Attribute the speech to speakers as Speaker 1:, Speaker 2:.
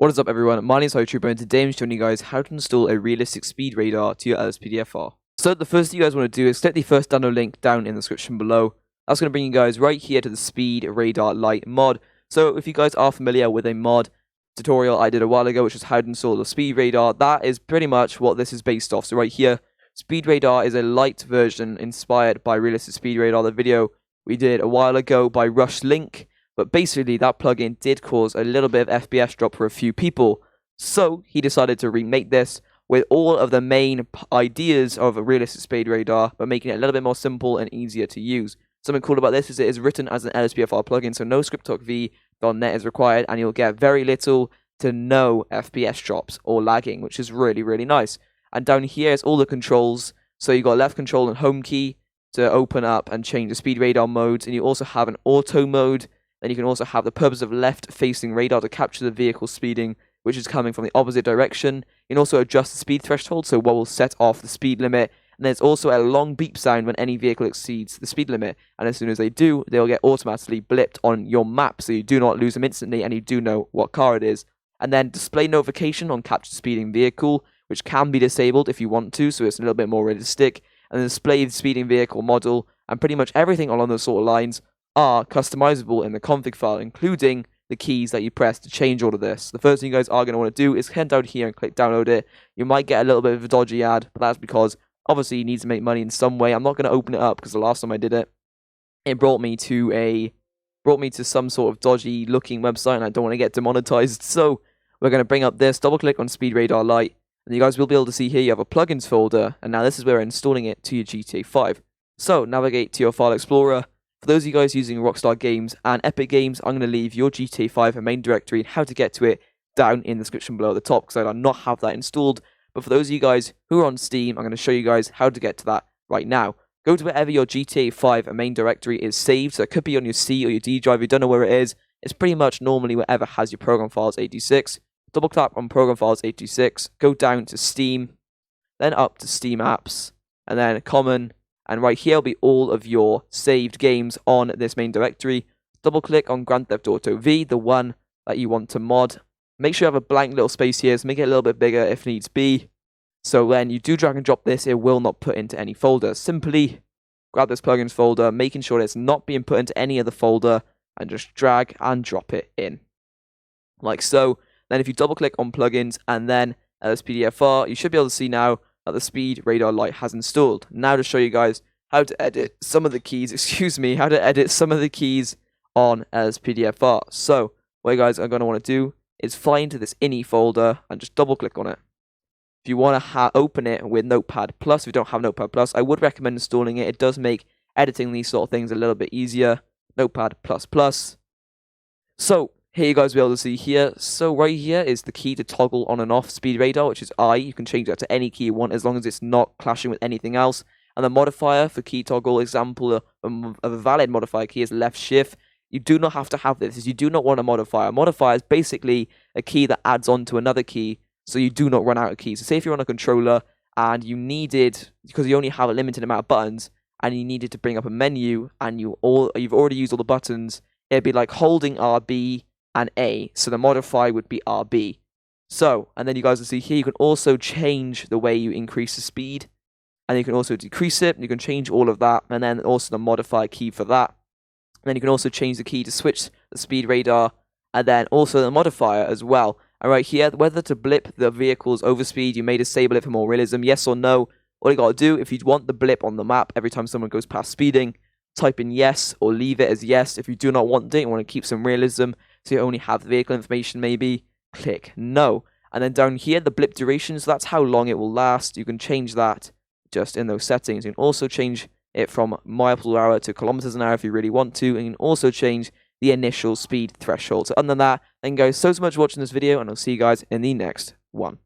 Speaker 1: What is up everyone, my name is Trooper and today I'm showing you guys how to install a realistic speed radar to your LSPDFR. So the first thing you guys want to do is click the first download link down in the description below. That's going to bring you guys right here to the speed radar light mod. So if you guys are familiar with a mod tutorial I did a while ago, which is how to install the speed radar, that is pretty much what this is based off. So right here, speed radar is a light version inspired by realistic speed radar, the video we did a while ago by Rush Link. But basically, that plugin did cause a little bit of FPS drop for a few people. So he decided to remake this with all of the main ideas of a realistic speed radar, but making it a little bit more simple and easier to use. Something cool about this is it is written as an LSPDFR plugin, so no script.v.net is required, and you'll get very little to no FPS drops or lagging, which is really, really nice. And down here is all the controls. So you got left control and home key to open up and change the speed radar modes, and you also have an auto mode. Then you can also have the purpose of left-facing radar to capture the vehicle speeding, which is coming from the opposite direction. You can also adjust the speed threshold, so what will set off the speed limit. And there's also a long beep sound when any vehicle exceeds the speed limit. And as soon as they do, they'll get automatically blipped on your map, so you do not lose them instantly and you do know what car it is. And then display notification on captured speeding vehicle, which can be disabled if you want to, so it's a little bit more realistic. And then display the speeding vehicle model, and pretty much everything along those sort of lines are customizable in the config file, including the keys that you press to change all of this. The first thing you guys are going to want to do is head down here and click download it. You might get a little bit of a dodgy ad, but that's because obviously you need to make money in some way. I'm not going to open it up because the last time I did it, it brought me to some sort of dodgy looking website, and I don't want to get demonetized. So we're going to bring up this, double click on Speed Radar Lite, and you guys will be able to see here you have a plugins folder, and now this is where we're installing it to your GTA 5. So navigate to your file explorer. For those of you guys using Rockstar games and Epic games, I'm going to leave your GTA 5 main directory and how to get to it down in the description below at the top, because I do not have that installed. But for those of you guys who are on Steam, I'm going to show you guys how to get to that right now. Go to wherever your GTA 5 main directory is saved. So it could be on your C or your D drive. If you don't know where it is, it's pretty much normally wherever has your ProgramFiles 86. Double tap on ProgramFiles 86, go down to Steam, then up to Steam Apps, and then Common. And right here will be all of your saved games on this main directory. Double click on Grand Theft Auto V, the one that you want to mod. Make sure you have a blank little space here, so make it a little bit bigger if needs be. So when you do drag and drop this, it will not put into any folder. Simply grab this plugins folder, making sure that it's not being put into any other folder, and just drag and drop it in. Like so. Then if you double click on plugins and then LSPDFR, you should be able to see now that the speed radar light has installed. Now to show you guys how to edit some of the keys, how to edit some of the keys on LSPDFR. So what you guys are going to want to do is find this ini folder and just double click on it. If you want to open it with Notepad+, if you don't have Notepad+, I would recommend installing it. It does make editing these sort of things a little bit easier. Notepad++. So here you guys will be able to see here. So right here is the key to toggle on and off speed radar, which is I. You can change that to any key you want as long as it's not clashing with anything else. And the modifier for key toggle, example of a valid modifier key is left shift. You do not have to have this. You do not want a modifier. A modifier is basically a key that adds on to another key, so you do not run out of keys. So say if you're on a controller and you needed, because you only have a limited amount of buttons, and you needed to bring up a menu and you've already used all the buttons, it'd be like holding RB and A, so the modifier would be RB. So, and then you guys will see here, you can also change the way you increase the speed, and you can also decrease it, you can change all of that, and then also the modifier key for that. And then you can also change the key to switch the speed radar, and then also the modifier as well. And right here, whether to blip the vehicle's overspeed, you may disable it for more realism, yes or no. All you gotta do, if you want the blip on the map every time someone goes past speeding, type in yes, or leave it as yes. If you do not want it, you want to keep some realism, so you only have the vehicle information maybe, click no. And then down here, the blip duration, so that's how long it will last. You can change that just in those settings. You can also change it from miles per hour to kilometers an hour if you really want to. And you can also change the initial speed threshold. So other than that, thank you guys so much for watching this video, and I'll see you guys in the next one.